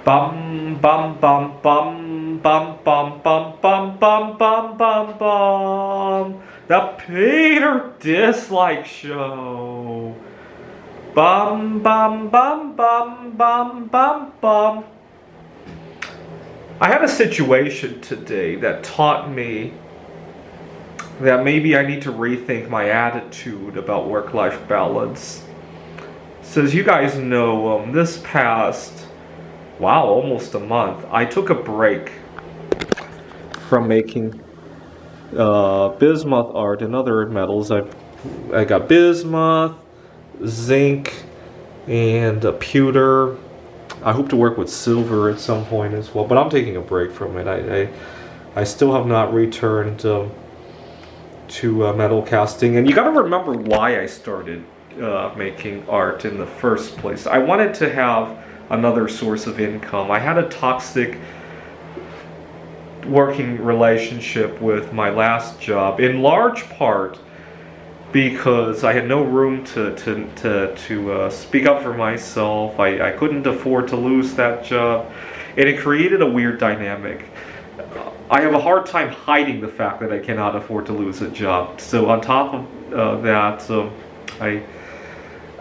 Bum bum bum bum bum bum bum bum bum bum bum bum. The Peter Dislike Show. Bum bum bum bum bum bum bum. I had a situation today that taught me that maybe I need to rethink my attitude about work-life balance. So as you guys know, this past, almost a month, I took a break from making bismuth art and other metals. I got bismuth, zinc, and pewter. I hope to work with silver at some point as well, but I'm taking a break from it. I still have not returned to metal casting, and you got to remember why I started making art in the first place. I wanted to have another source of income. I had a toxic working relationship with my last job, in large part because I had no room to speak up for myself. I couldn't afford to lose that job, and it created a weird dynamic. I have a hard time hiding the fact that I cannot afford to lose a job. So on top of that,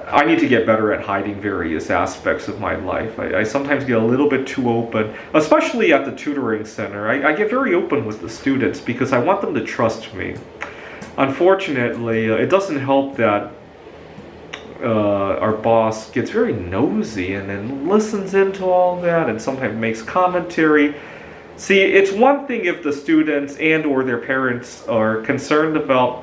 I need to get better at hiding various aspects of my life. I sometimes get a little bit too open, especially at the tutoring center. I get very open with the students because I want them to trust me. Unfortunately, it doesn't help that our boss gets very nosy and then listens into all that and sometimes makes commentary. See, it's one thing if the students and or their parents are concerned about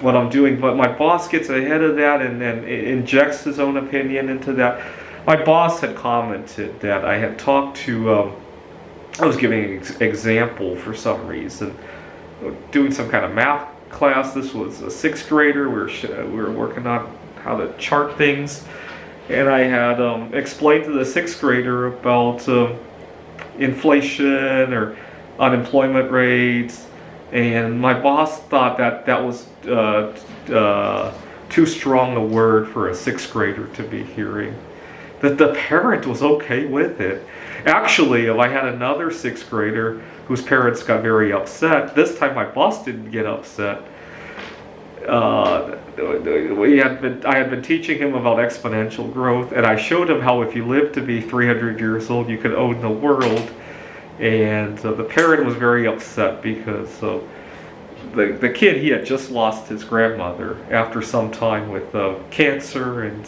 what I'm doing, but my boss gets ahead of that and then injects his own opinion into that. My boss had commented that I had talked to, I was giving an example for some reason, doing some kind of math class. This was a sixth grader. We were working on how to chart things, and I had explained to the sixth grader about inflation or unemployment rates, and my boss thought that was too strong a word for a sixth grader to be hearing. That the parent was okay with it. Actually, I had another sixth grader whose parents got very upset. This time my boss didn't get upset. I had been teaching him about exponential growth, and I showed him how if you live to be 300 years old, you can own the world. And the parent was very upset because the kid, he had just lost his grandmother after some time with cancer, and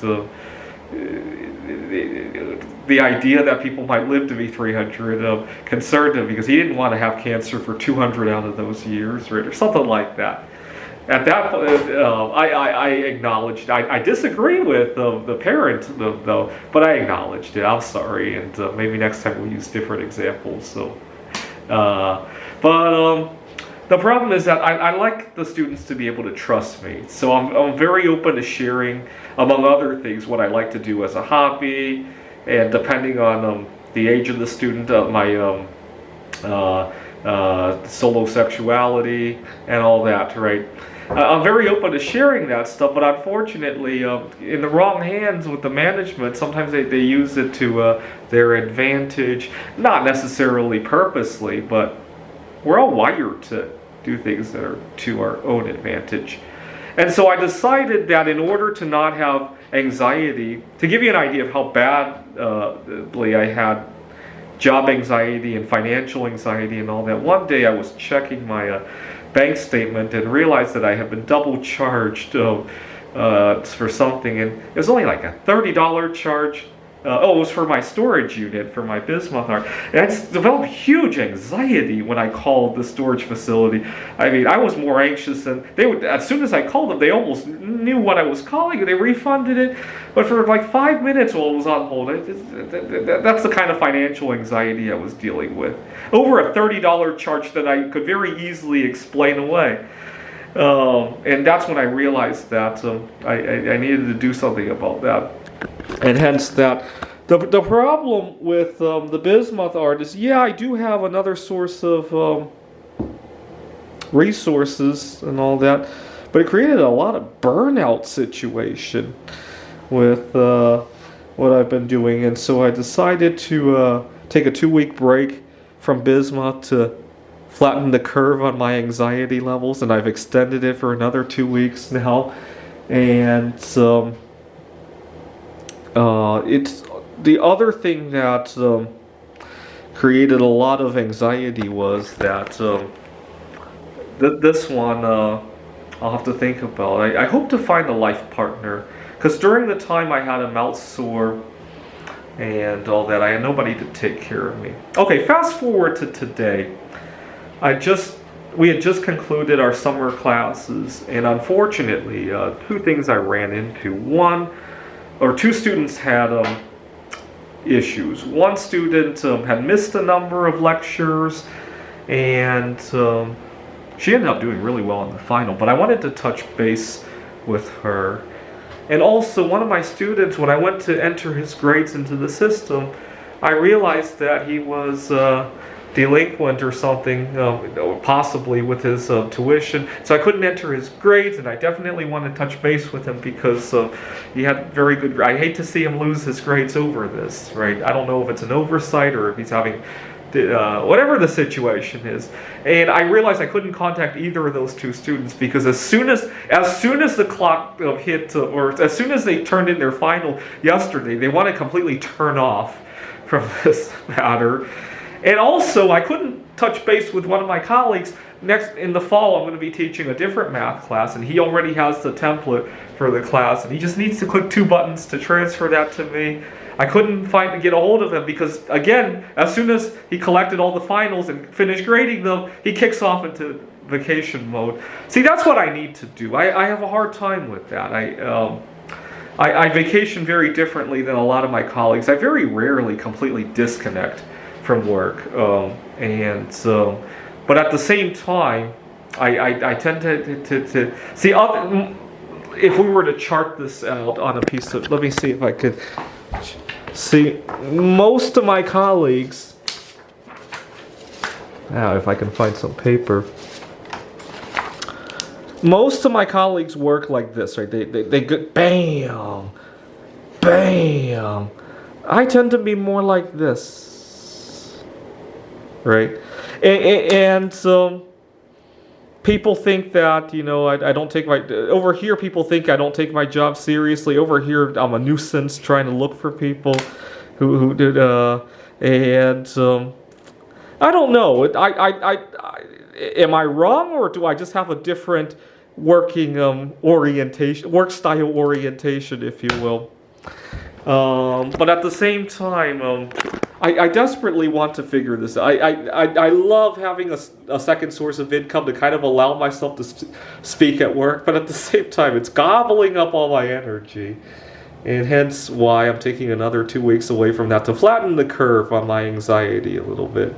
the idea that people might live to be 300 concerned him because he didn't want to have cancer for 200 out of those years, right, or something like that. At that point, I acknowledged, I disagree with the parent, though, but I acknowledged it. I'm sorry, and maybe next time we'll use different examples. So, the problem is that I like the students to be able to trust me. So I'm very open to sharing, among other things, what I like to do as a hobby, and depending on the age of the student, my solo sexuality and all that, right? I'm very open to sharing that stuff, but unfortunately, in the wrong hands with the management, sometimes they use it to their advantage. Not necessarily purposely, but we're all wired to do things that are to our own advantage. And so I decided that in order to not have anxiety, to give you an idea of how badly I had job anxiety and financial anxiety and all that, one day I was checking my bank statement and realized that I had been double charged for something, and it was only like a $30 charge. It was for my storage unit for my bismuth art. And I just developed huge anxiety when I called the storage facility. I mean, I was more anxious than they would. As soon as I called them, they almost knew what I was calling, and they refunded it. But for like 5 minutes while it was on hold, that's the kind of financial anxiety I was dealing with. Over a $30 charge that I could very easily explain away. And that's when I realized that I needed to do something about that. And hence that the problem with the bismuth art is, I do have another source of resources and all that, but it created a lot of burnout situation with what I've been doing, and so I decided to take a 2-week break from Bismuth to flatten the curve on my anxiety levels, and I've extended it for another 2 weeks now. And it's the other thing that created a lot of anxiety was that this one I'll have to think about. I hope to find a life partner, because during the time I had a mouth sore and all that, I had nobody to take care of me. Okay, fast forward to today. We had just concluded our summer classes, and unfortunately, 2 things I ran into. Two students had issues. One student had missed a number of lectures, and she ended up doing really well in the final, but I wanted to touch base with her. And also, one of my students, when I went to enter his grades into the system, I realized that he was delinquent or something, possibly with his tuition. So I couldn't enter his grades, and I definitely wanted to touch base with him because he had very good. I hate to see him lose his grades over this, right? I don't know if it's an oversight or if he's having whatever the situation is. And I realized I couldn't contact either of those 2 students because as soon as the clock hit, or as soon as they turned in their final yesterday, they want to completely turn off from this matter. And also, I couldn't touch base with one of my colleagues. Next, in the fall, I'm going to be teaching a different math class, and he already has the template for the class, and he just needs to click 2 buttons to transfer that to me. I couldn't get a hold of him because, again, as soon as he collected all the finals and finished grading them, he kicks off into vacation mode. See, that's what I need to do. I have a hard time with that. I vacation very differently than a lot of my colleagues. I very rarely completely disconnect from work, but at the same time, I tend to see. If we were to chart this out on a piece of, let me see if I could see. Most of my colleagues. Now, if I can find some paper. Most of my colleagues work like this, right? They go bam, bam. I tend to be more like this. Right, and people think that I don't take my over here. People think I don't take my job seriously. Over here, I'm a nuisance trying to look for people who did. And I don't know. Am I wrong, or do I just have a different working orientation, work style orientation, if you will? But at the same time, I desperately want to figure this out. I love having a second source of income to kind of allow myself to speak at work, but at the same time, it's gobbling up all my energy. And hence why I'm taking another 2 weeks away from that to flatten the curve on my anxiety a little bit.